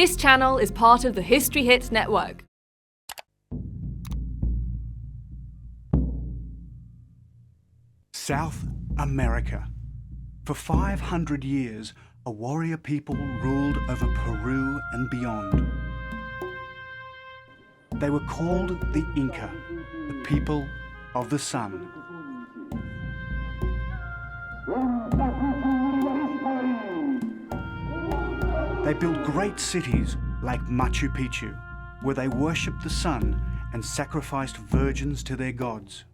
This channel is part of the History Hit network. South America. For 500 years, a warrior people ruled over Peru and beyond. They were called the Inca, the people of the sun. They built great cities like Machu Picchu, where they worshipped the sun and sacrificed virgins to their gods.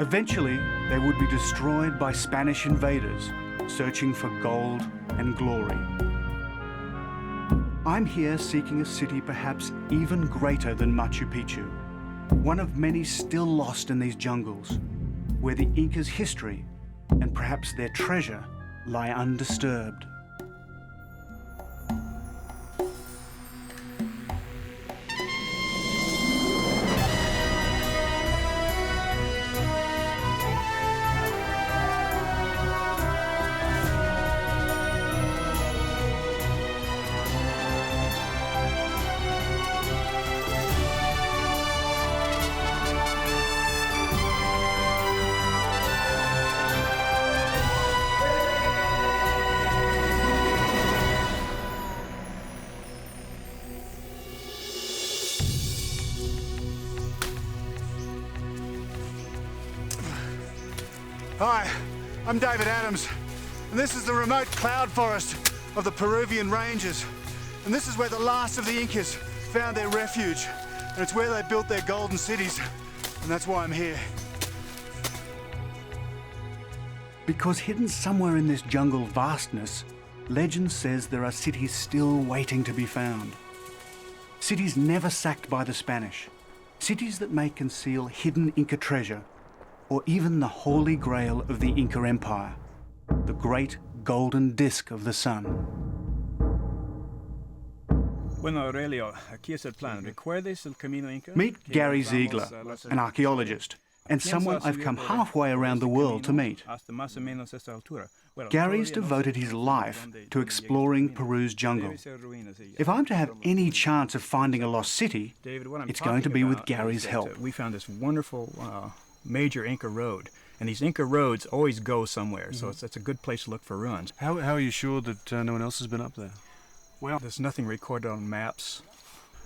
Eventually, they would be destroyed by Spanish invaders searching for gold and glory. I'm here seeking a city perhaps even greater than Machu Picchu, one of many still lost in these jungles, where the Incas' history and perhaps their treasure lie undisturbed. Hi, I'm David Adams, and this is the remote cloud forest of the Peruvian ranges. And this is where the last of the Incas found their refuge, and it's where they built their golden cities, and that's why I'm here. Because hidden somewhere in this jungle vastness, legend says there are cities still waiting to be found. Cities never sacked by the Spanish. Cities that may conceal hidden Inca treasure, or even the Holy Grail of the Inca Empire, the great golden disk of the sun. Bueno, Aurelio, aquí es el plan. ¿Recuerdes el camino Inca? Meet Gary Ziegler, an archaeologist, and someone I've come halfway around the world to meet. Gary's devoted his life to exploring Peru's jungle. If I'm to have any chance of finding a lost city, it's going to be with Gary's help. We found this wonderful major Inca road, and these Inca roads always go somewhere, so it's a good place to look for ruins. How are you sure that no one else has been up there? Well, there's nothing recorded on maps,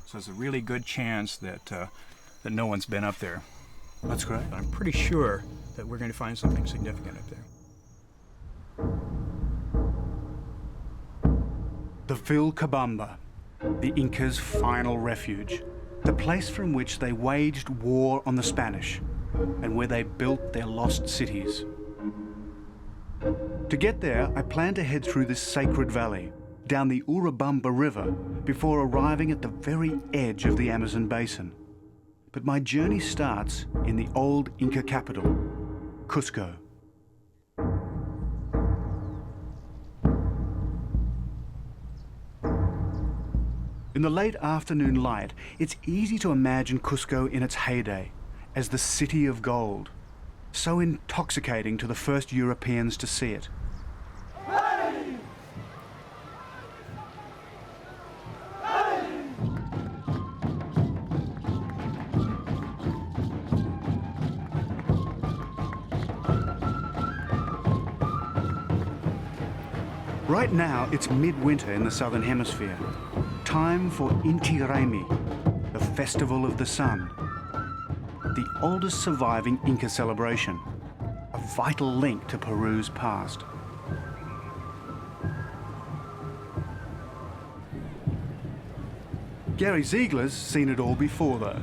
so it's a really good chance that that no one's been up there. That's great. But I'm pretty sure that we're going to find something significant up there. The Vilcabamba, the Incas' final refuge, the place from which they waged war on the Spanish, and where they built their lost cities. To get there, I plan to head through this sacred valley, down the Urubamba River, before arriving at the very edge of the Amazon basin. But my journey starts in the old Inca capital, Cusco. In the late afternoon light, it's easy to imagine Cusco in its heyday, as the city of gold, so intoxicating to the first Europeans to see it. Right now, it's midwinter in the southern hemisphere. Time for Inti Raymi, the festival of the sun. The oldest surviving Inca celebration, a vital link to Peru's past. Gary Ziegler's seen it all before, though.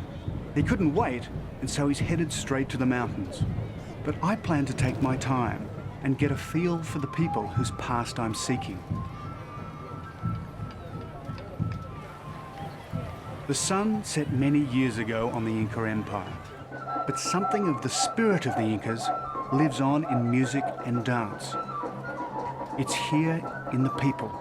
He couldn't wait, and so he's headed straight to the mountains. But I plan to take my time and get a feel for the people whose past I'm seeking. The sun set many years ago on the Inca Empire. But something of the spirit of the Incas lives on in music and dance. It's here in the people.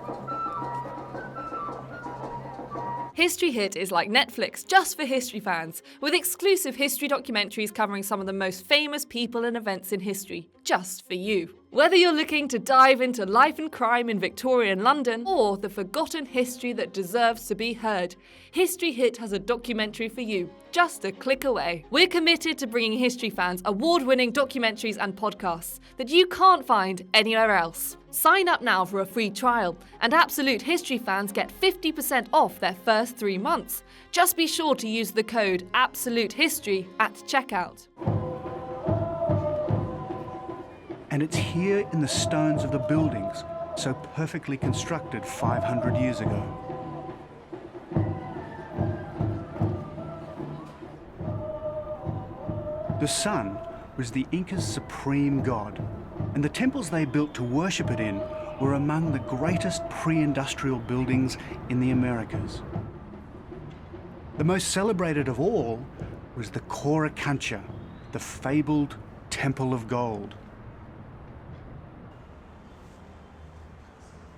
History Hit is like Netflix just for history fans, with exclusive history documentaries covering some of the most famous people and events in history, just for you. Whether you're looking to dive into life and crime in Victorian London or the forgotten history that deserves to be heard, History Hit has a documentary for you, just a click away. We're committed to bringing history fans award-winning documentaries and podcasts that you can't find anywhere else. Sign up now for a free trial, and Absolute History fans get 50% off their first 3 months. Just be sure to use the code AbsoluteHistory at checkout. And it's here in the stones of the buildings, so perfectly constructed 500 years ago. The sun was the Incas' supreme god, and the temples they built to worship it in were among the greatest pre-industrial buildings in the Americas. The most celebrated of all was the Coricancha, the fabled Temple of Gold.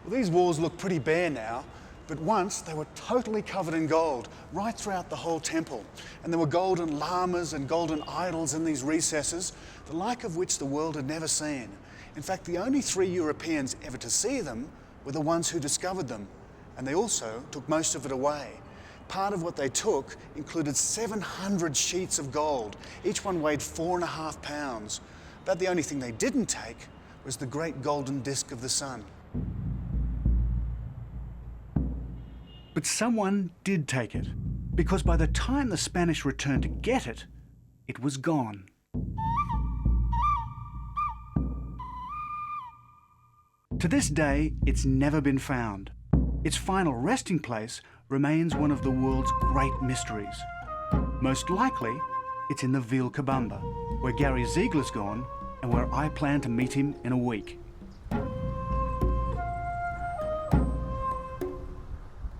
Well, these walls look pretty bare now, but once they were totally covered in gold, right throughout the whole temple. And there were golden llamas and golden idols in these recesses, the like of which the world had never seen. In fact, the only 3 Europeans ever to see them were the ones who discovered them, and they also took most of it away. Part of what they took included 700 sheets of gold. Each one weighed 4.5 pounds. But the only thing they didn't take was the great golden disc of the sun. But someone did take it, because by the time the Spanish returned to get it, it was gone. To this day, it's never been found. Its final resting place remains one of the world's great mysteries. Most likely, it's in the Vilcabamba, where Gary Ziegler's gone and where I plan to meet him in a week.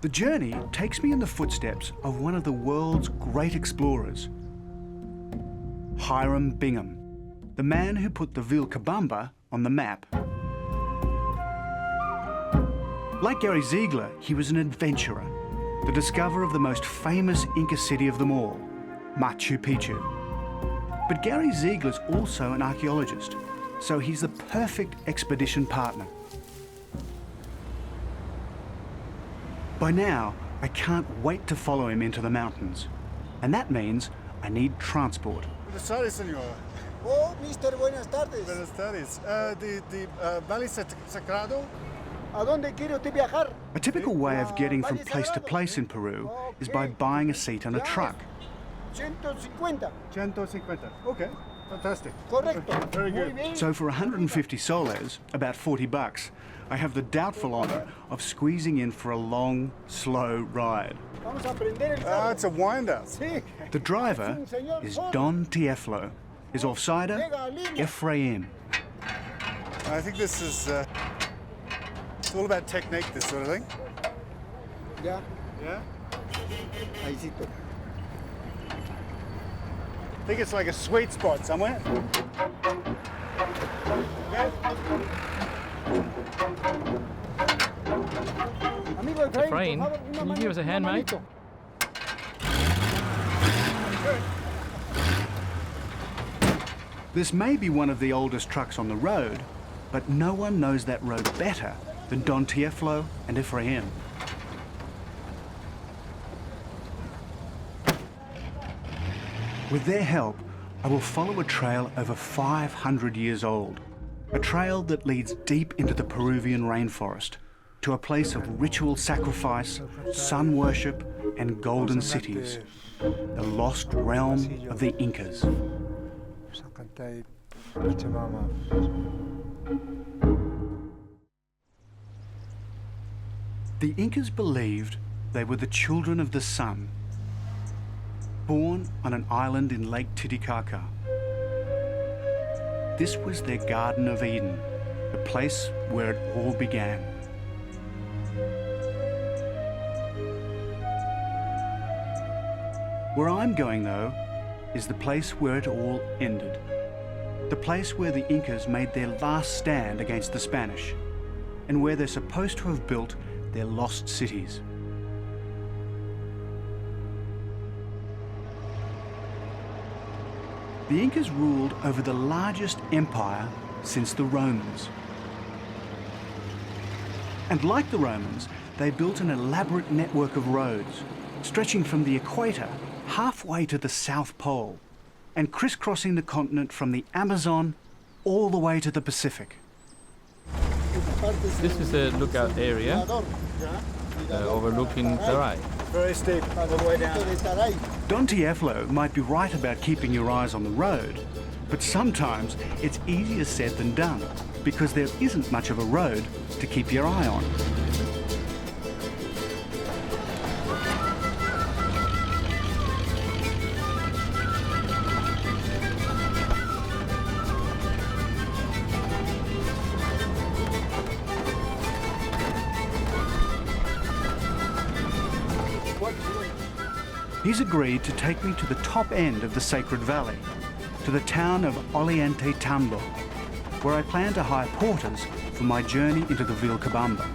The journey takes me in the footsteps of one of the world's great explorers, Hiram Bingham, the man who put the Vilcabamba on the map. Like Gary Ziegler, he was an adventurer, the discoverer of the most famous Inca city of them all, Machu Picchu. But Gary Ziegler's also an archaeologist, so he's the perfect expedition partner. By now, I can't wait to follow him into the mountains. And that means I need transport. Buenas tardes, senor. Oh, mister, buenas tardes. Buenas tardes. The Valle Sagrado? ¿A dónde quiere usted viajar? A typical way of getting from place to place in Peru is by buying a seat on a truck. 150. 150. Okay, fantastic. Correcto. Very Muy good. bien. So for 150 soles, about 40 bucks, I have the doubtful honor of squeezing in for a long, slow ride. Vamos a prender el Ah, carro. it's a winder. Sí. The driver is Don Tieflo. His offsider, Ephraim. I think this is it's all about technique, this sort of thing. Ya, Yeah. ahí sí toca. I think it's like a sweet spot somewhere. Okay. Amigo Efraín, Efraín, por favor, can you give us a hand, mate? manito. This may be one of the oldest trucks on the road, but no one knows that road better than Don Tieflo and Ephraim. With their help, I will follow a trail over 500 years old. A trail that leads deep into the Peruvian rainforest, to a place of ritual sacrifice, sun worship, and golden cities. The lost realm of the Incas. The Incas believed they were the children of the sun, born on an island in Lake Titicaca. This was their Garden of Eden, the place where it all began. Where I'm going, though, is the place where it all ended. The place where the Incas made their last stand against the Spanish, and where they're supposed to have built their lost cities. The Incas ruled over the largest empire since the Romans. And like the Romans, they built an elaborate network of roads, stretching from the equator halfway to the South Pole, and crisscrossing the continent from the Amazon all the way to the Pacific. This is a lookout area overlooking Taray. Very steep, all the way down. Don Tieflo might be right about keeping your eyes on the road, but sometimes it's easier said than done, because there isn't much of a road to keep your eye on. He's agreed to take me to the top end of the Sacred Valley, to the town of Ollantaytambo, Tambo, where I plan to hire porters for my journey into the Vilcabamba.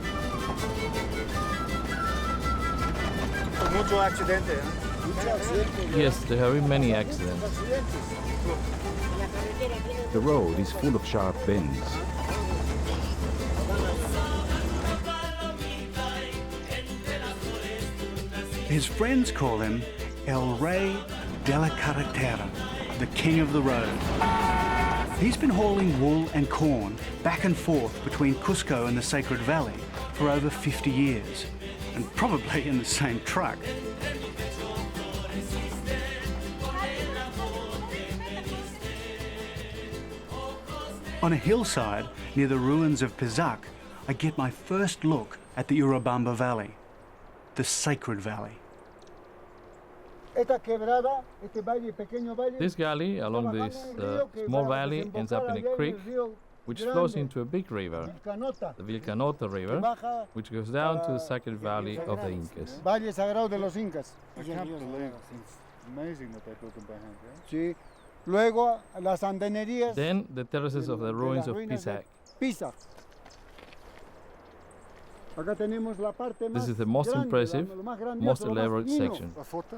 Mucho accidente, Yes, there have been many accidents. The road is full of sharp bends. His friends call him El Rey de la Carretera, the king of the road. He's been hauling wool and corn back and forth between Cusco and the Sacred Valley for over 50 years, and probably in the same truck. On a hillside near the ruins of Pizac, I get my first look at the Urubamba Valley, the Sacred Valley. This galley along this small valley ends up in a creek which flows into a big river, the Vilcanota River, which goes down to the Sacred Valley of the Incas. Valle Sagrado de los Incas. I can't believe it's amazing that they built them by hand, yeah? Sí. Luego las andenerías. Then the terraces of the ruins of Pizac. Pizac. Acá tenemos la parte This más is the most grande, impressive, lo más grandioso, most lo más elaborate fino. section. A forta?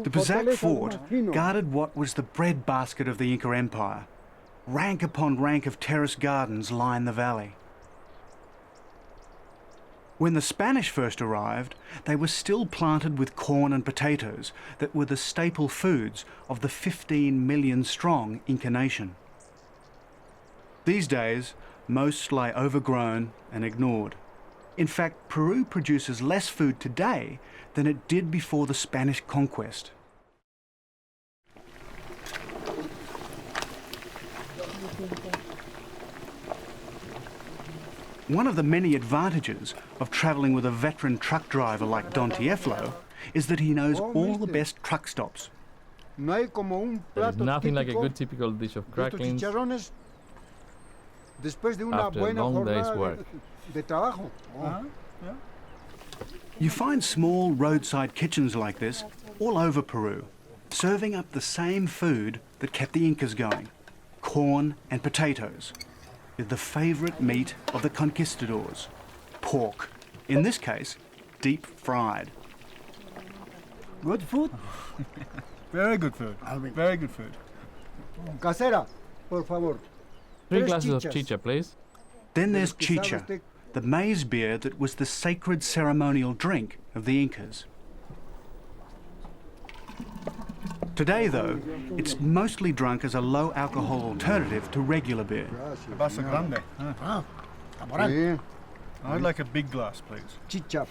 The Pizac Fortaleza fort lo más fino. guarded what was the breadbasket of the Inca Empire. Rank upon rank of terrace gardens line the valley. When the Spanish first arrived, they were still planted with corn and potatoes that were the staple foods of the 15 million strong Inca nation. These days, most lie overgrown and ignored. In fact, Peru produces less food today than it did before the Spanish conquest. One of the many advantages of travelling with a veteran truck driver like Don Tieflo is that he knows all the best truck stops. No hay como un There is plato nothing like a típico good typical dish of de estos cracklings chicharrones después de una after a buena long day's jornada work. de trabajo. Oh. You find small roadside kitchens like this all over Peru, serving up the same food that kept the Incas going, corn and potatoes, with the favourite meat of the conquistadors, pork, in this case, deep fried. Good food. Very good food. Very good food. Casera, por favor. 3 Tres glasses of chichas. chicha, please. Then there's que sabe chicha, usted- the maize beer that was the sacred ceremonial drink of the Incas. Today, though, it's mostly drunk as a low-alcohol alternative to regular beer. A vaso grande. Sí, I'd like a big glass, please. chicha.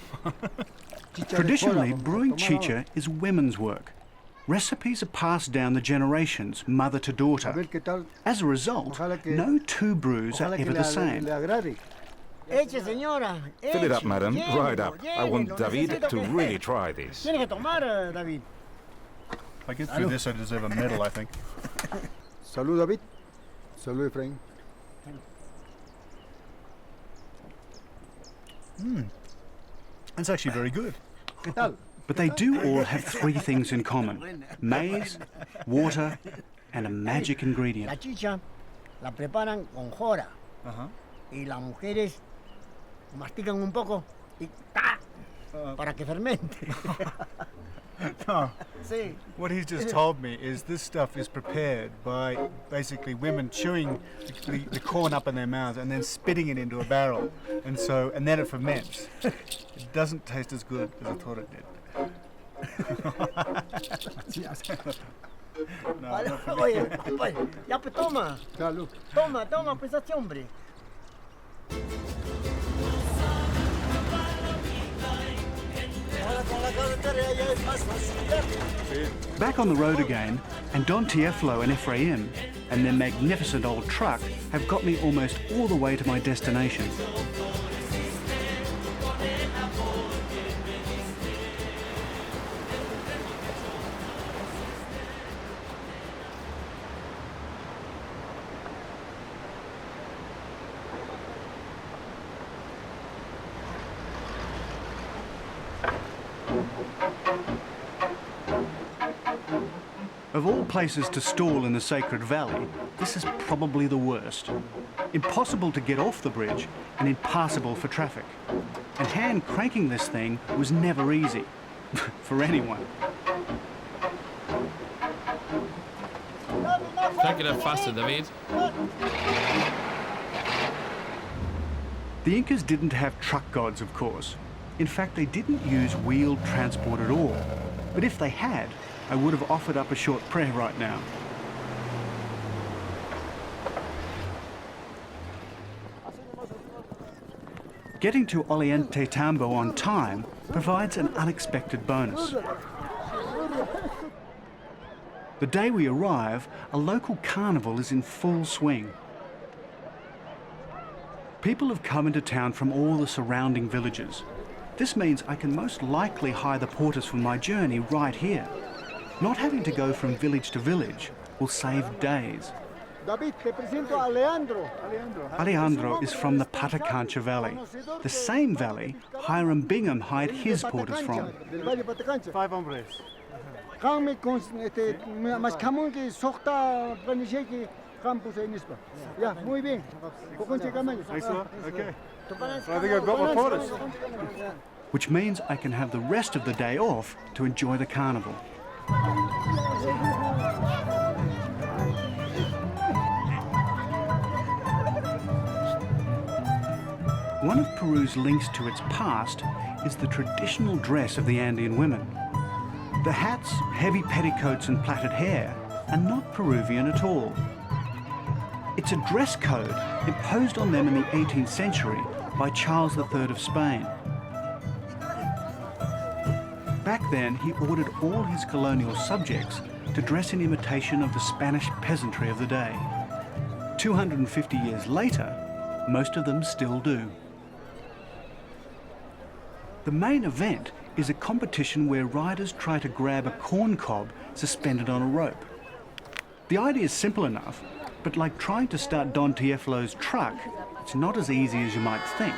Chicha de Traditionally, cola, brewing tomar chicha is women's work. Recipes are passed down the generations, mother to A daughter. ver qué tal. As a result, Ojalá que- no two brews are Ojalá que ever the same. le agrade. Eche, señora. Fill it up, eche, madam. llénelo, Right up. I want llénelo, David necesito to que- really try this. Tiene que tomar, David. If I get through this, I deserve a medal, I think. Salud, David. Salud, Efraín. That's actually very good. ¿Qué tal? But they do all have three things in common: maize, water, and a magic La ingredient. chicha la preparan con jora. Uh-huh. Y las mujeres mastican un poco y ¡ta! para que fermente. No. Sí. What he's just told me is this stuff is prepared by basically women chewing the corn up in their mouths and then spitting it into a barrel, and then it ferments. It doesn't taste as good as I thought it did. No, not for me. Oye, oye, ya pues toma. Salud. Toma, pues este hombre. Back on the road again, and Don Tieflo and Ephraim and their magnificent old truck have got me almost all the way to my destination. Of all places to stall in the Sacred Valley, this is probably the worst. Impossible to get off the bridge and impassable for traffic. And hand cranking this thing was never easy. For anyone. Crank it up faster, David. The Incas didn't have truck gods, of course. In fact, they didn't use wheeled transport at all. But if they had, I would have offered up a short prayer right now. Getting to Oliente Tambo on time provides an unexpected bonus. The day we arrive, a local carnival is in full swing. People have come into town from all the surrounding villages. This means I can most likely hire the porters for my journey right here. Not having to go from village to village will save days. David, te presento a Alejandro. Alejandro is from the Patacancha Valley, the same valley Hiram Bingham hired his porters from. 5 hombres. Kami con mas kamu que sohta planisheki campus en Ispa. Ya, muy bien. Okay. I think I've got my porters. Which means I can have the rest of the day off to enjoy the carnival. One of Peru's links to its past is the traditional dress of the Andean women. The hats, heavy petticoats and plaited hair are not Peruvian at all. It's a dress code imposed on them in the 18th century by Charles III of Spain. Back then, he ordered all his colonial subjects to dress in imitation of the Spanish peasantry of the day. 250 years later, most of them still do. The main event is a competition where riders try to grab a corn cob suspended on a rope. The idea is simple enough, but like trying to start Don Tieflo's truck, it's not as easy as you might think.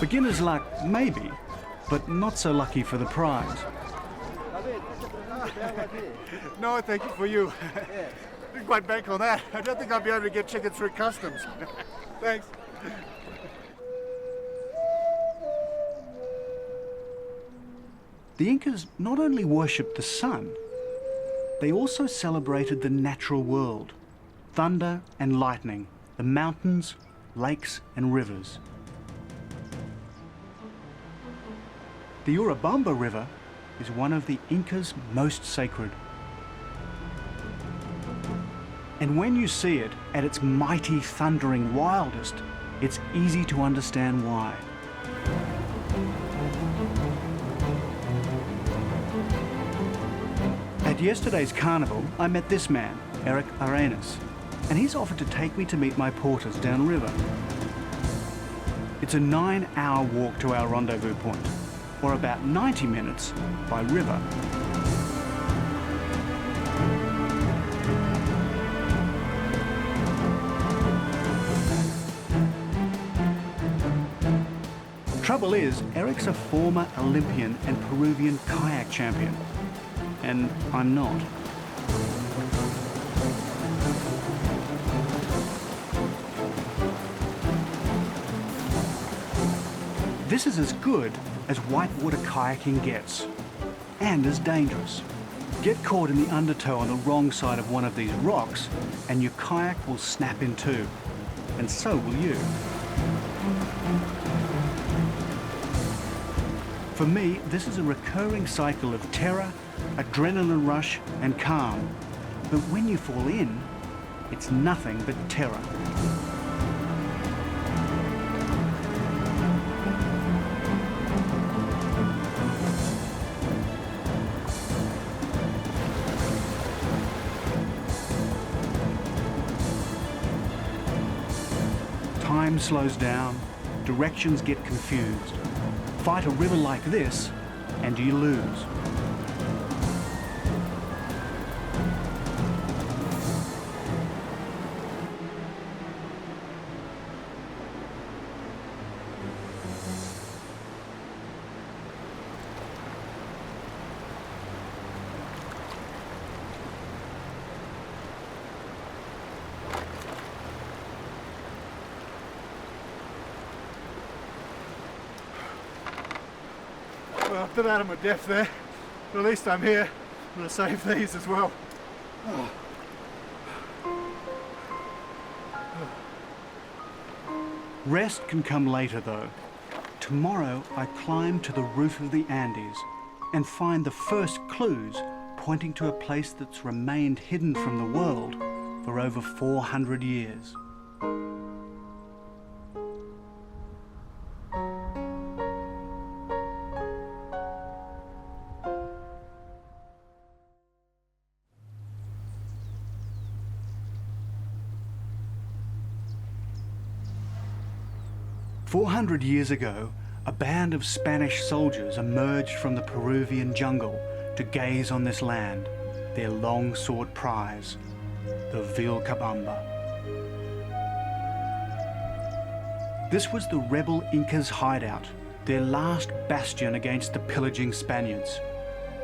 Beginner's luck, maybe, but not so lucky for the prize. No, thank you for you. Didn't quite bank on that. I don't think I'll be able to get chicken through customs. Thanks. The Incas not only worshipped the sun, they also celebrated the natural world, thunder and lightning, the mountains, lakes and rivers. The Urubamba River is one of the Incas' most sacred. And when you see it at its mighty, thundering wildest, it's easy to understand why. At yesterday's carnival, I met this man, Eric Arenas, and he's offered to take me to meet my porters downriver. It's a 9-hour walk to our rendezvous point, or about 90 minutes by river. Trouble is, Eric's a former Olympian and Peruvian kayak champion, and I'm not. This is as good as whitewater kayaking gets, and as dangerous. Get caught in the undertow on the wrong side of one of these rocks, and your kayak will snap in two, and so will you. For me, this is a recurring cycle of terror, adrenaline rush, and calm. But when you fall in, it's nothing but terror. Time slows down, directions get confused. Fight a river like this, and you lose. Well, I've been out of my depth there, but at least I'm here. I'm going to save these as well. Rest can come later, though. Tomorrow, I climb to the roof of the Andes and find the first clues pointing to a place that's remained hidden from the world for over 400 years. "400 years ago, a band of Spanish soldiers emerged from the Peruvian jungle to gaze on this land, their long-sought prize, the Vilcabamba. This was the rebel Incas' hideout, their last bastion against the pillaging Spaniards,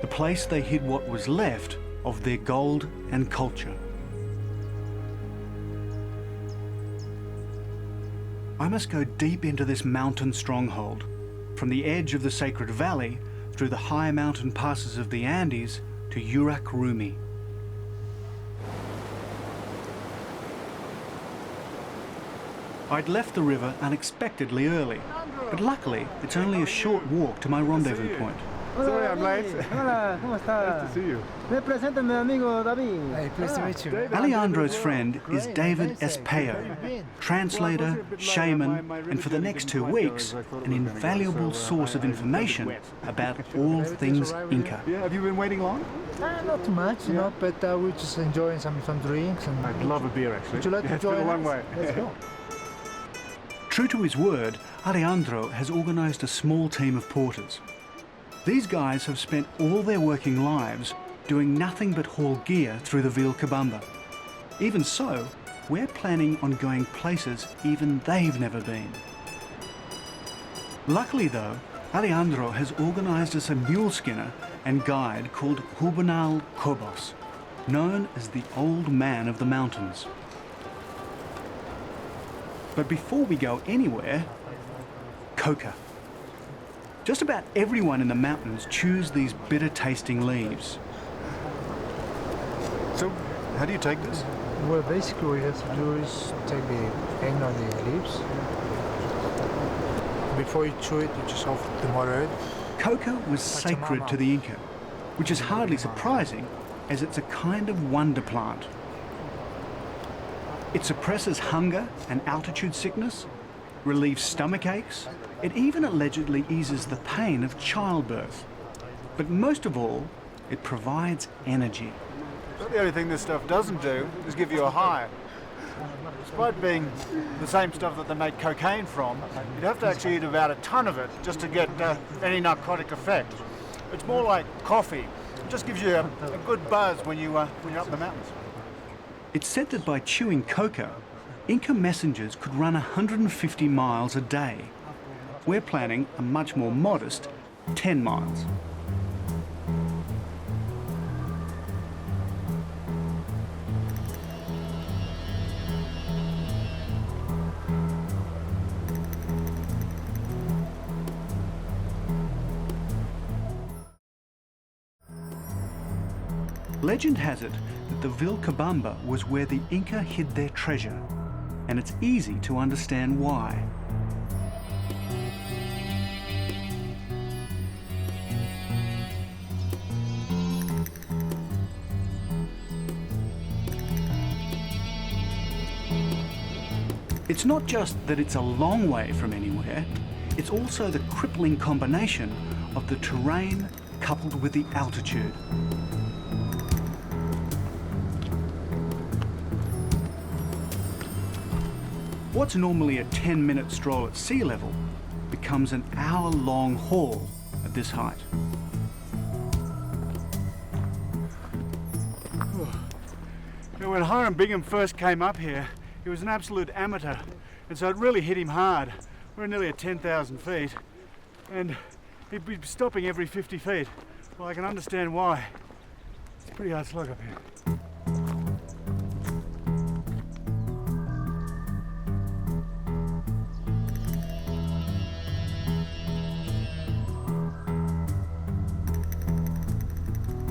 the place they hid what was left of their gold and culture. I must go deep into this mountain stronghold, from the edge of the Sacred Valley through the high mountain passes of the Andes to Yurak Rumi. I'd left the river unexpectedly early, but luckily it's only a short walk to my rendezvous point. Sorry I'm late. Hola, ¿cómo está? Nice to see you. Me presenta mi amigo David. Hey, pleased to meet you. Alejandro's friend is David Espejo, translator, shaman, and for the next 2 weeks, an invaluable source of information about all things Inca. Yeah, have you been waiting long? Not too much, you know, but we're just enjoying some drinks. And I'd love a beer, actually. Would you like to Yeah, it's been join a long us? way. Let's go. True to his word, Alejandro has organised a small team of porters. These guys have spent all their working lives doing nothing but haul gear through the Vilcabamba. Even so, we're planning on going places even they've never been. Luckily though, Alejandro has organised us a mule skinner and guide called Juvenal Cobos, known as the Old Man of the Mountains. But before we go anywhere, coca. Just about everyone in the mountains chews these bitter-tasting leaves. So, how do you take this? Well, basically what you have to do is take the end of the leaves. Before you chew it, you just off the motor. Coca was sacred to the Inca, which is hardly surprising as it's a kind of wonder plant. It suppresses hunger and altitude sickness, relieves stomach aches. It even allegedly eases the pain of childbirth. But most of all, it provides energy. But the only thing this stuff doesn't do is give you a high. Despite being the same stuff that they make cocaine from, you'd have to actually eat about a ton of it just to get any narcotic effect. It's more like coffee. It just gives you a good buzz when you're up in the mountains. It's said that by chewing coca, Inca messengers could run 150 miles a day. We're planning a much more modest 10 miles. Legend has it that the Vilcabamba was where the Inca hid their treasure, and it's easy to understand why. It's not just that it's a long way from anywhere, it's also the crippling combination of the terrain coupled with the altitude. What's normally a 10-minute stroll at sea level becomes an hour-long haul at this height. When Hiram Bingham first came up here, he was an absolute amateur, and so it really hit him hard. We're nearly at 10,000 feet, and he'd be stopping every 50 feet. Well, I can understand why. It's a pretty hard slog up here.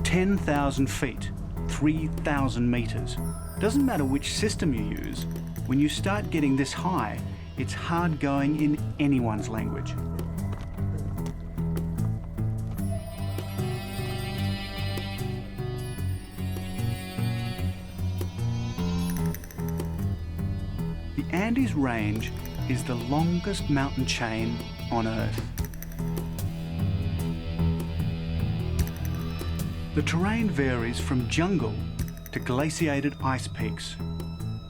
10,000 feet, 3,000 meters. Doesn't matter which system you use, when you start getting this high, it's hard going in anyone's language. The Andes Range is the longest mountain chain on Earth. The terrain varies from jungle to glaciated ice peaks.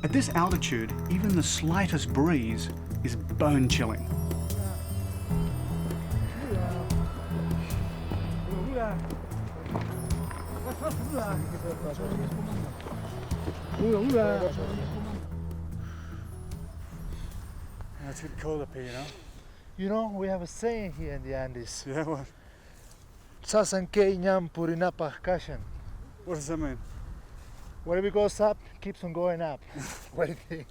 At this altitude, even the slightest breeze is bone-chilling. It's getting cold up here, you know? You know, we have a saying here in the Andes. Yeah, what? Sasanke nyam purinapa kashan. What does that mean? Whatever goes up keeps on going up. What do you think?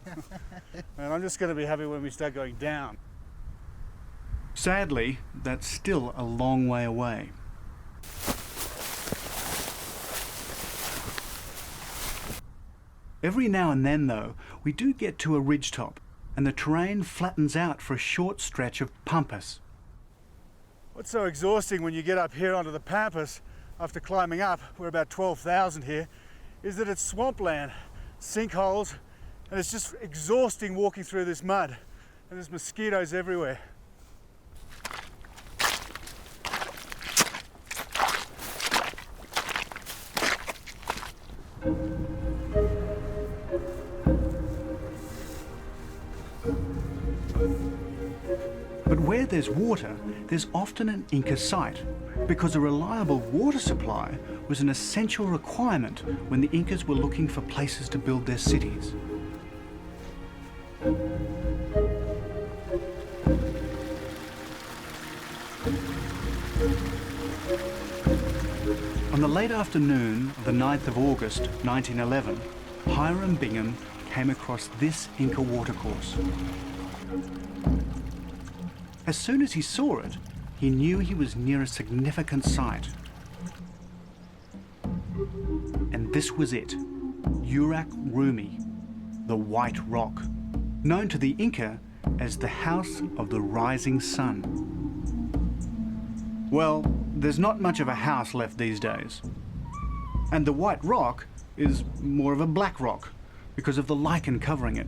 Man, I'm just going to be happy when we start going down. Sadly, that's still a long way away. Every now and then, though, we do get to a ridgetop, and the terrain flattens out for a short stretch of pampas. What's so exhausting when you get up here onto the pampas after climbing up, we're about 12,000 here, is that it's swampland, sinkholes, and it's just exhausting walking through this mud, and there's mosquitoes everywhere. But where there's water, there's often an Inca site, because a reliable water supply was an essential requirement when the Incas were looking for places to build their cities. On the late afternoon of the 9th of August 1911, Hiram Bingham came across this Inca watercourse. As soon as he saw it, he knew he was near a significant site. And this was it, Urac Rumi, the White Rock, known to the Inca as the House of the Rising Sun. Well, there's not much of a house left these days. And the White Rock is more of a black rock because of the lichen covering it.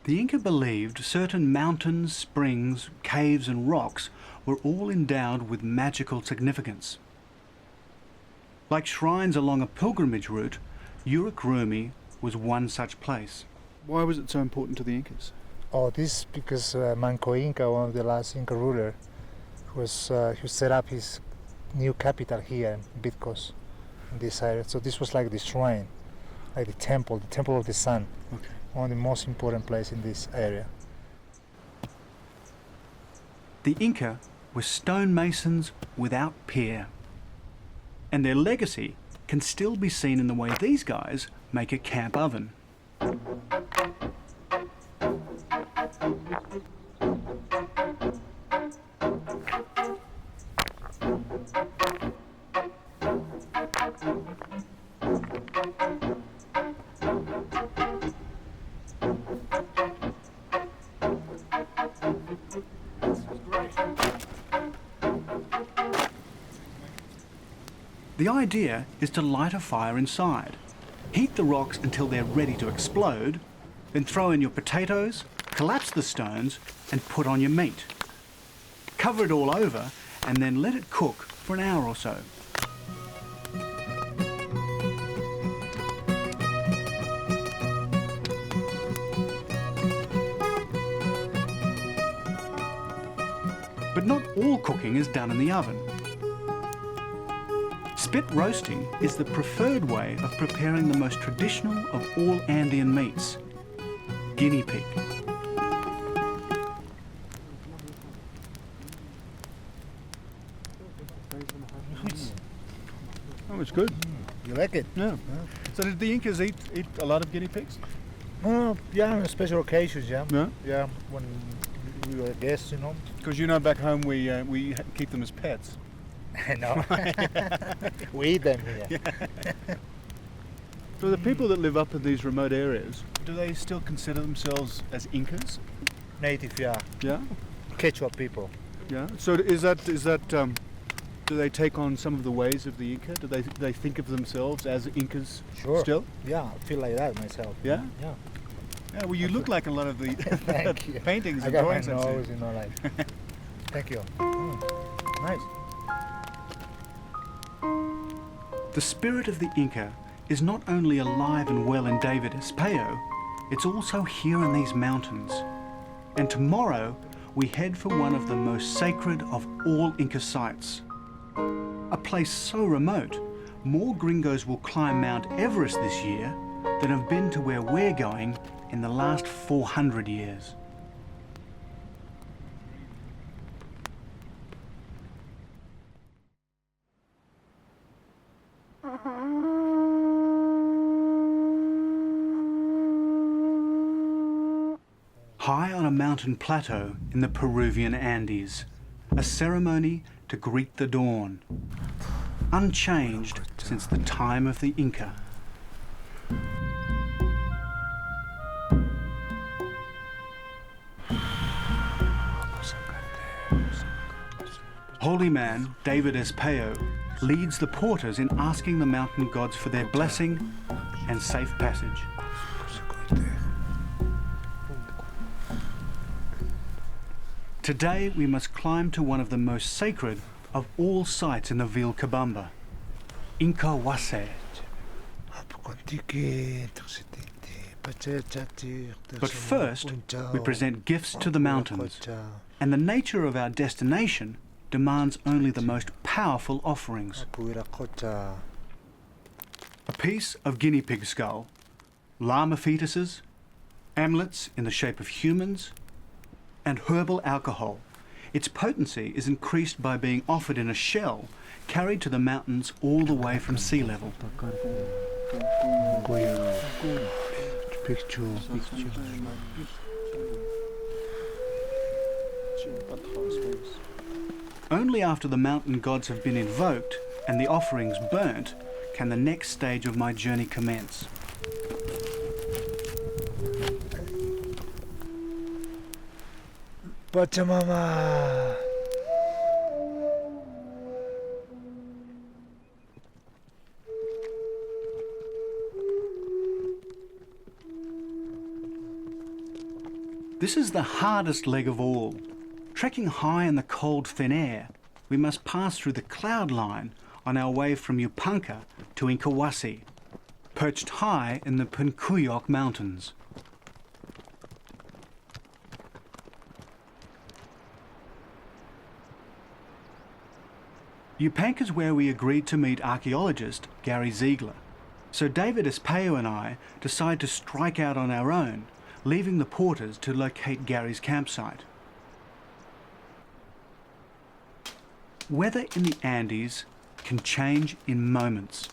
The Inca believed certain mountains, springs, caves and rocks were all endowed with magical significance. Like shrines along a pilgrimage route, Urac Rumi was one such place. Why was it so important to the Incas? Oh, this because Manco Inca, one of the last Inca ruler, who set up his new capital here in Bitcos. in this area. So this was like the shrine, like the temple of the sun. Okay. One of the most important places in this area. The Inca were stonemasons without peer. And their legacy can still be seen in the way these guys make a camp oven. The idea is to light a fire inside, heat the rocks until they're ready to explode, then throw in your potatoes, collapse the stones, and put on your meat. Cover it all over, and then let it cook for an hour or so. But not all cooking is done in the oven. Spit roasting is the preferred way of preparing the most traditional of all Andean meats, guinea pig. Oh, it's good. You like it? Yeah. So did the Incas eat a lot of guinea pigs? Yeah, on special occasions, yeah. Yeah. Yeah, when we were guests, you know. Because back home we keep them as pets. No. We eat them here. Yeah. So the people that live up in these remote areas, do they still consider themselves as Incas? Native, yeah. Yeah. Quechua people. Yeah. So is that do they take on some of the ways of the Inca? Do they think of themselves as Incas Sure. still? Yeah, I feel like that myself. Yeah? Yeah. Yeah, well, you look like a lot of the Thank you. paintings I and got my drawings I've seen. nose, you know, like. Thank you. Nice. The spirit of the Inca is not only alive and well in David Espejo, it's also here in these mountains. And tomorrow we head for one of the most sacred of all Inca sites. A place so remote, more gringos will climb Mount Everest this year than have been to where we're going in the last 400 years. High on a mountain plateau in the Peruvian Andes, a ceremony to greet the dawn, unchanged since the time of the Inca. Holy man David Espejo leads the porters in asking the mountain gods for their blessing and safe passage. Today we must climb to one of the most sacred of all sites in the Vilcabamba, Inca Holy. But first, we present gifts to the mountains, and the nature of our destination demands only the most powerful offerings. A piece of guinea pig skull, llama fetuses, amulets in the shape of humans, and herbal alcohol. Its potency is increased by being offered in a shell carried to the mountains all the way from sea level. Only after the mountain gods have been invoked and the offerings burnt can the next stage of my journey commence. Pachamama. This is the hardest leg of all. Trekking high in the cold thin air, we must pass through the cloud line on our way from Yupanca to Inca Holy, perched high in the Puncuyoc mountains. Yupanqui is where we agreed to meet archaeologist Gary Ziegler. So David Espeo and I decide to strike out on our own, leaving the porters to locate Gary's campsite. Weather in the Andes can change in moments.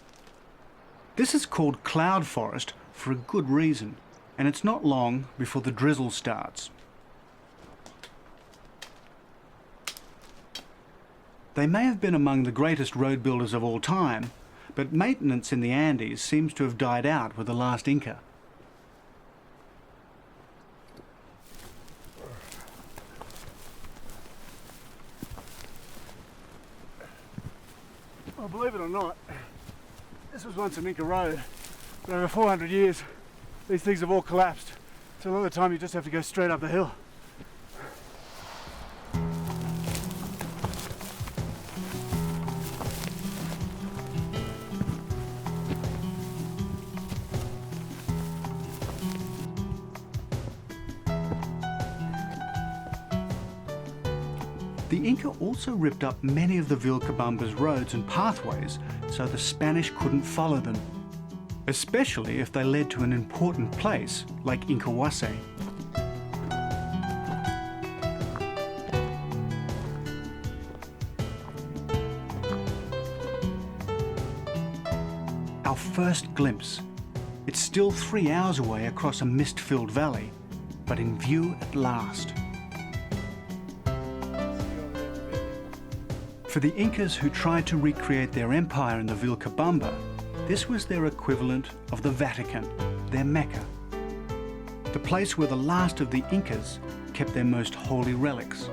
This is called cloud forest for a good reason, and it's not long before the drizzle starts. They may have been among the greatest road builders of all time, but maintenance in the Andes seems to have died out with the last Inca. Well, believe it or not, this was once an Inca road, but over 400 years, these things have all collapsed. So a lot of the time you just have to go straight up the hill. The Inca also ripped up many of the Vilcabamba's roads and pathways so the Spanish couldn't follow them, especially if they led to an important place like Incahuasi. Our first glimpse. It's still 3 hours away across a mist-filled valley, but in view at last. For the Incas who tried to recreate their empire in the Vilcabamba, this was their equivalent of the Vatican, their Mecca. The place where the last of the Incas kept their most holy relics.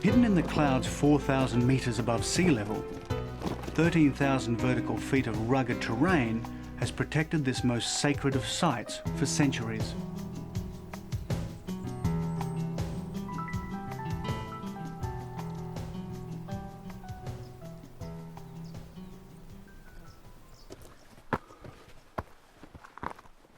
Hidden in the clouds 4,000 meters above sea level, 13,000 vertical feet of rugged terrain has protected this most sacred of sites for centuries.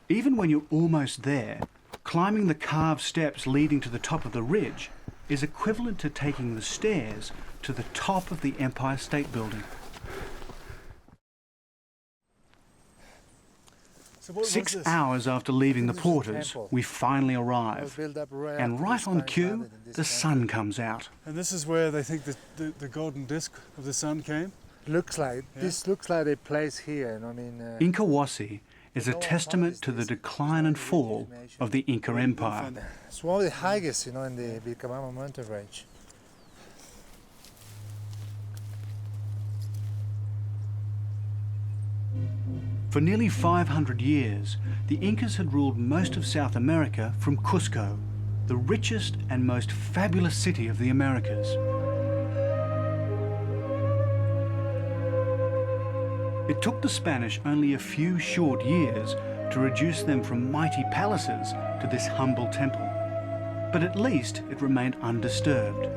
Even when you're almost there, climbing the carved steps leading to the top of the ridge is equivalent to taking the stairs to the top of the Empire State Building. So 6 hours after leaving the porters, we finally arrive. And right on cue, the sun comes out. And this is where they think the golden disc of the sun came? Looks like, this looks like a place here, I mean... Incahuasi is a testament to the decline and fall of the Inca Empire. It's one of the highest, in the Vilcabamba mountain range. For nearly 500 years, the Incas had ruled most of South America from Cusco, the richest and most fabulous city of the Americas. It took the Spanish only a few short years to reduce them from mighty palaces to this humble temple. But at least it remained undisturbed.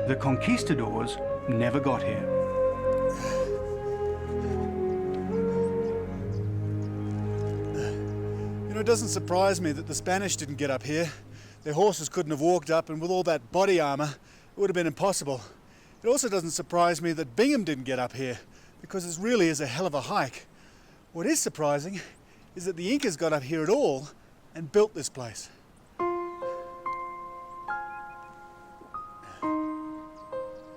The conquistadors never got here. It doesn't surprise me that the Spanish didn't get up here. Their horses couldn't have walked up, and with all that body armor, it would have been impossible. It also doesn't surprise me that Bingham didn't get up here, because it really is a hell of a hike. What is surprising is that the Incas got up here at all and built this place.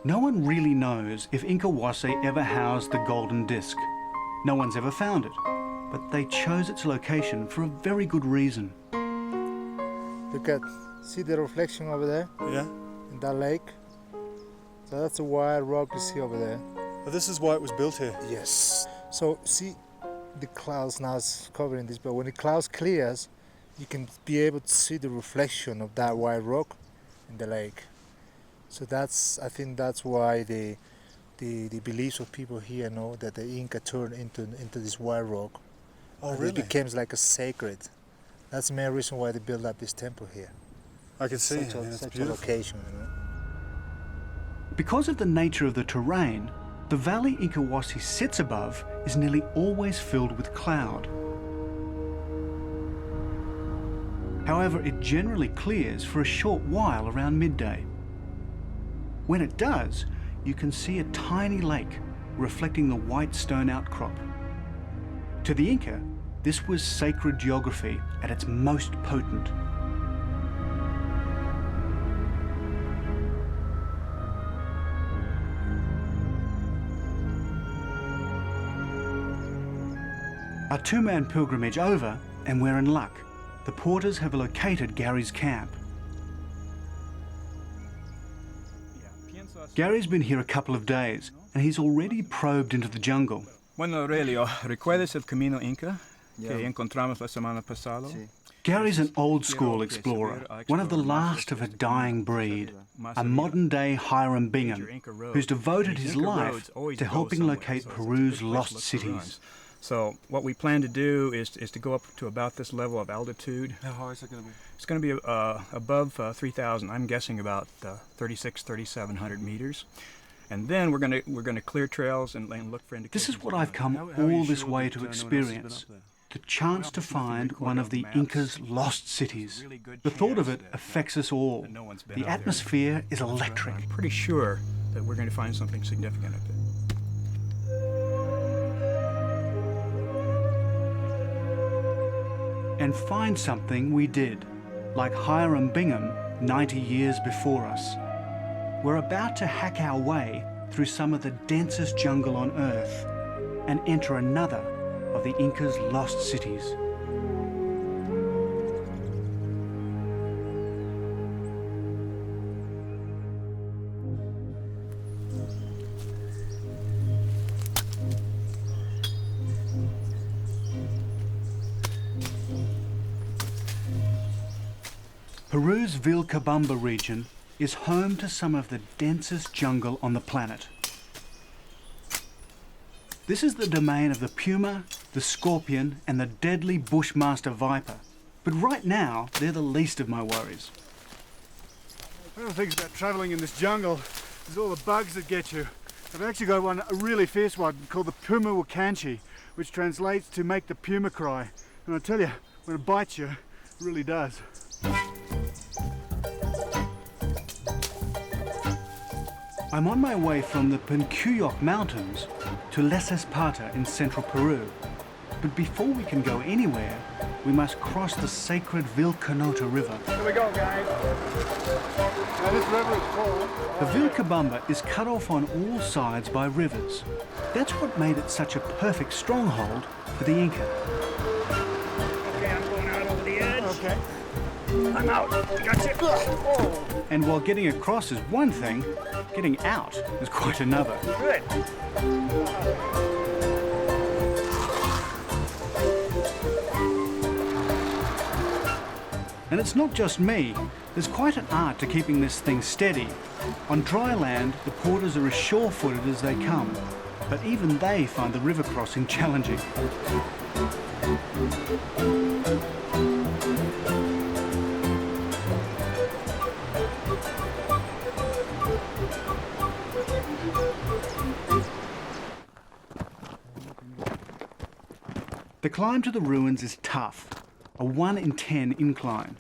No one really knows if Incahuasi ever housed the golden disc. No one's ever found it, but they chose its location for a very good reason. Look at, see the reflection over there? Yeah. In that lake? So that's a wild rock you see over there. Well, this is why it was built here. Yes. So see, the clouds now is covering this, but when the clouds clears, you can be able to see the reflection of that white rock in the lake. So that's, I think that's why the beliefs of people here know that the Inca turned into this white rock. Oh, and really? It becomes like a sacred. That's the main reason why they built up this temple here. I can see. Such a location, Because of the nature of the terrain, the valley Incahuasi sits above is nearly always filled with cloud. However, it generally clears for a short while around midday. When it does, you can see a tiny lake reflecting the white stone outcrop. To the Inca, this was sacred geography at its most potent. Our two-man pilgrimage over, and we're in luck. The porters have located Gary's camp. Gary's been here a couple of days, and he's already probed into the jungle. Bueno, Aurelio, ¿recuerdas el camino Inca que encontramos la semana pasada? Gary's an old-school explorer, one of the last of a dying breed, a modern-day Hiram Bingham, who's devoted his life to helping locate Peru's lost cities. So what we plan to do is to go up to about this level of altitude. How high is it going to be? It's going to be above 3,000. I'm guessing about 3,700 meters. And then we're going to clear trails and look for indications. This is what I've come all this way to experience. The chance to find one of the Inca's lost cities. The thought of it affects us all. The atmosphere is electric. I'm pretty sure that we're going to find something significant up there. And find something we did, like Hiram Bingham 90 years before us. We're about to hack our way through some of the densest jungle on Earth and enter another of the Inca's lost cities. Peru's Vilcabamba region is home to some of the densest jungle on the planet. This is the domain of the puma, the scorpion, and the deadly bushmaster viper. But right now, they're the least of my worries. One of the things about travelling in this jungle is all the bugs that get you. I've actually got one, a really fierce one, called the puma wakanchi, which translates to make the puma cry. And I tell you, when it bites you, it really does. I'm on my way from the Puncuyoc mountains to Les Esparta in central Peru. But before we can go anywhere, we must cross the sacred Vilcanota River. Here we go, guys. Now this river is full. The Vilcabamba is cut off on all sides by rivers. That's what made it such a perfect stronghold for the Inca. Okay, I'm going out over the edge. Okay. I'm out. Gotcha. Oh. And while getting across is one thing, getting out is quite another. Good. And it's not just me. There's quite an art to keeping this thing steady. On dry land, the porters are as sure-footed as they come, but even they find the river crossing challenging. The climb to the ruins is tough, a 1 in 10 incline.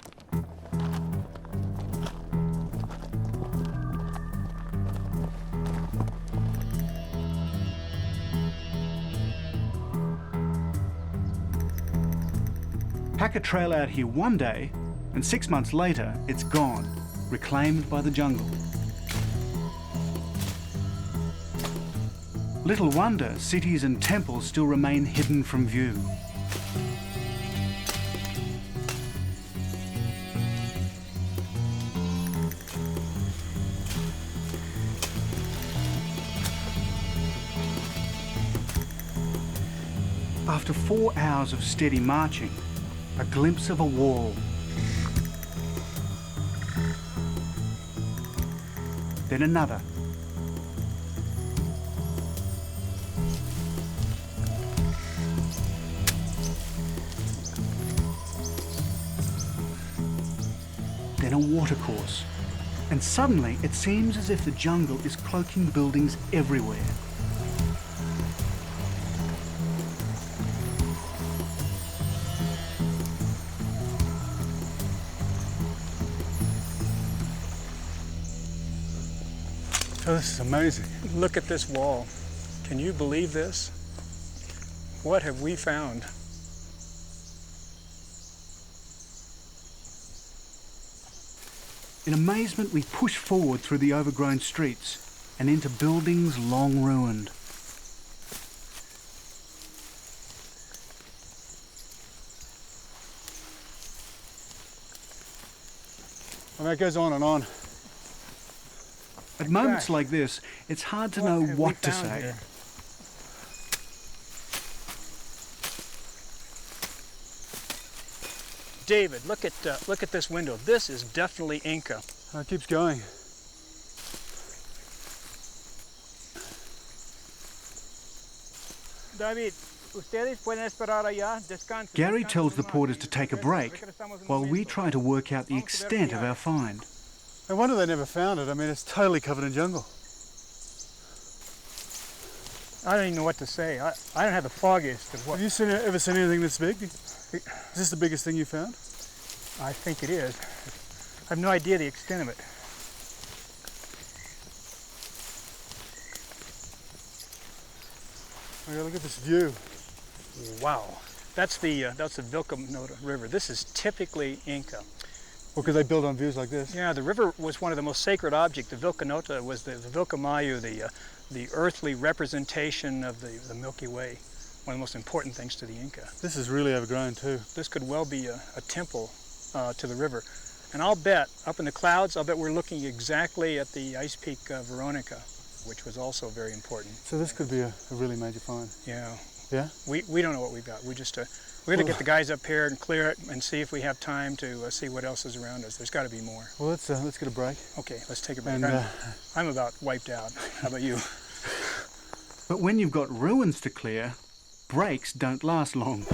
Pack a trail out here one day, and 6 months later, it's gone, reclaimed by the jungle. Little wonder cities and temples still remain hidden from view. After 4 hours of steady marching, a glimpse of a wall. Then another. Then a watercourse. And suddenly it seems as if the jungle is cloaking buildings everywhere. Oh, this is amazing. Look at this wall. Can you believe this? What have we found? In amazement, we push forward through the overgrown streets and into buildings long ruined. I mean, it goes on and on. At moments like this, it's hard to know what to say. Here? David, look at this window. This is definitely Inca. It keeps going. David, ustedes pueden esperar allá, descansen. Gary tells the porters to take a break while we try to work out the extent of our find. No wonder they never found it. I mean, it's totally covered in jungle. I don't even know what to say. I don't have the foggiest of what. Have you ever seen anything this big? Is this the biggest thing you found? I think it is. I have no idea the extent of it. Oh, yeah, look at this view. Wow, that's the Vilcanota River. This is typically Inca. Well, because they build on views like this. Yeah, the river was one of the most sacred objects. The Vilcanota was the Vilcamayu, the earthly representation of the Milky Way. One of the most important things to the Inca. This is really overgrown too. This could well be a temple to the river. And I'll bet, up in the clouds, I'll bet we're looking exactly at the ice peak Veronica, which was also very important. So this could be a really major find. Yeah. Yeah? We don't know what we've got. We just, we're gonna get the guys up here and clear it and see if we have time to see what else is around us. There's gotta be more. Well, let's get a break. Okay, let's take a break. And, I'm about wiped out. How about you? But when you've got ruins to clear, breaks don't last long.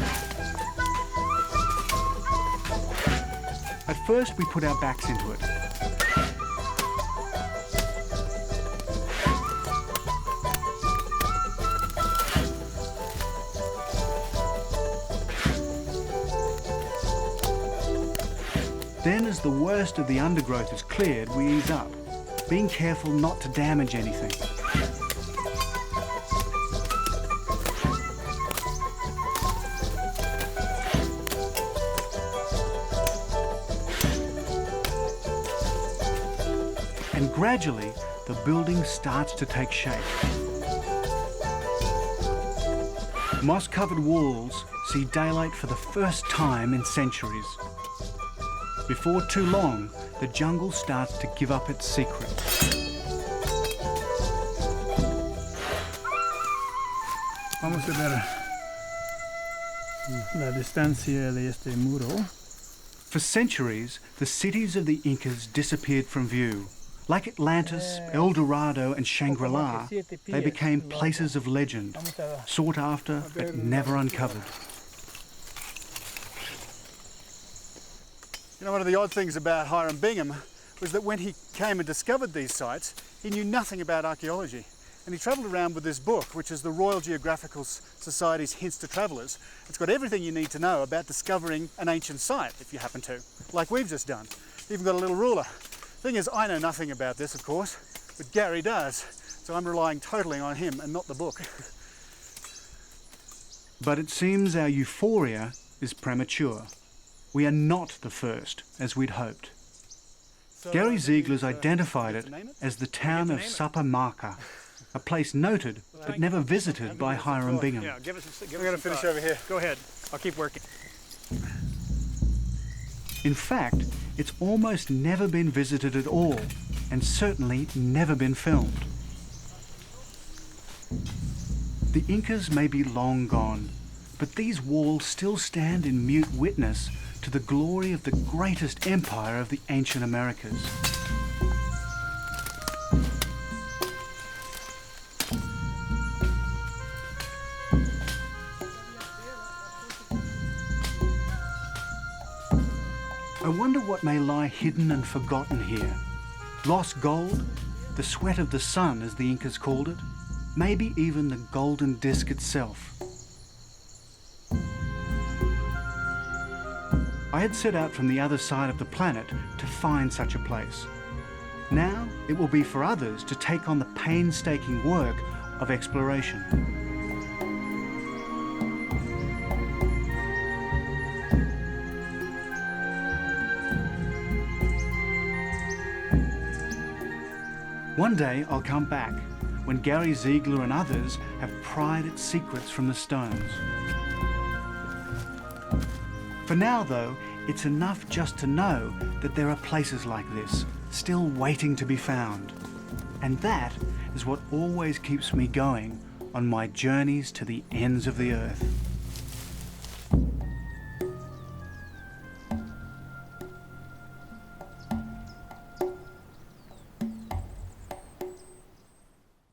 At first, we put our backs into it. Then, as the worst of the undergrowth is cleared, we ease up, being careful not to damage anything. And gradually, the building starts to take shape. Moss-covered walls see daylight for the first time in centuries. Before too long, the jungle starts to give up its secret. Vamos a ver la distancia de este muro. For centuries, the cities of the Incas disappeared from view. Like Atlantis, El Dorado and Shangri-La, they became places of legend, sought after but never uncovered. You know, one of the odd things about Hiram Bingham was that when he came and discovered these sites, he knew nothing about archaeology. And he travelled around with this book, which is the Royal Geographical Society's Hints to Travellers. It's got everything you need to know about discovering an ancient site, if you happen to, like we've just done. Even got a little ruler. Thing is, I know nothing about this, of course, but Gary does. So I'm relying totally on him and not the book. But it seems our euphoria is premature. We are not the first, as we'd hoped. Gary Ziegler's identified it as the town of Sapamarca, a place noted but never visited by Hiram Bingham. Yeah, give us We're going to finish over here. Go ahead. I'll keep working. In fact, it's almost never been visited at all, and certainly never been filmed. The Incas may be long gone, but these walls still stand in mute witness to the glory of the greatest empire of the ancient Americas. I wonder what may lie hidden and forgotten here. Lost gold? The sweat of the sun, as the Incas called it? Maybe even the golden disc itself. I had set out from the other side of the planet to find such a place. Now it will be for others to take on the painstaking work of exploration. One day I'll come back, when Gary Ziegler and others have pried its secrets from the stones. For now, though, it's enough just to know that there are places like this, still waiting to be found. And that is what always keeps me going on my journeys to the ends of the earth.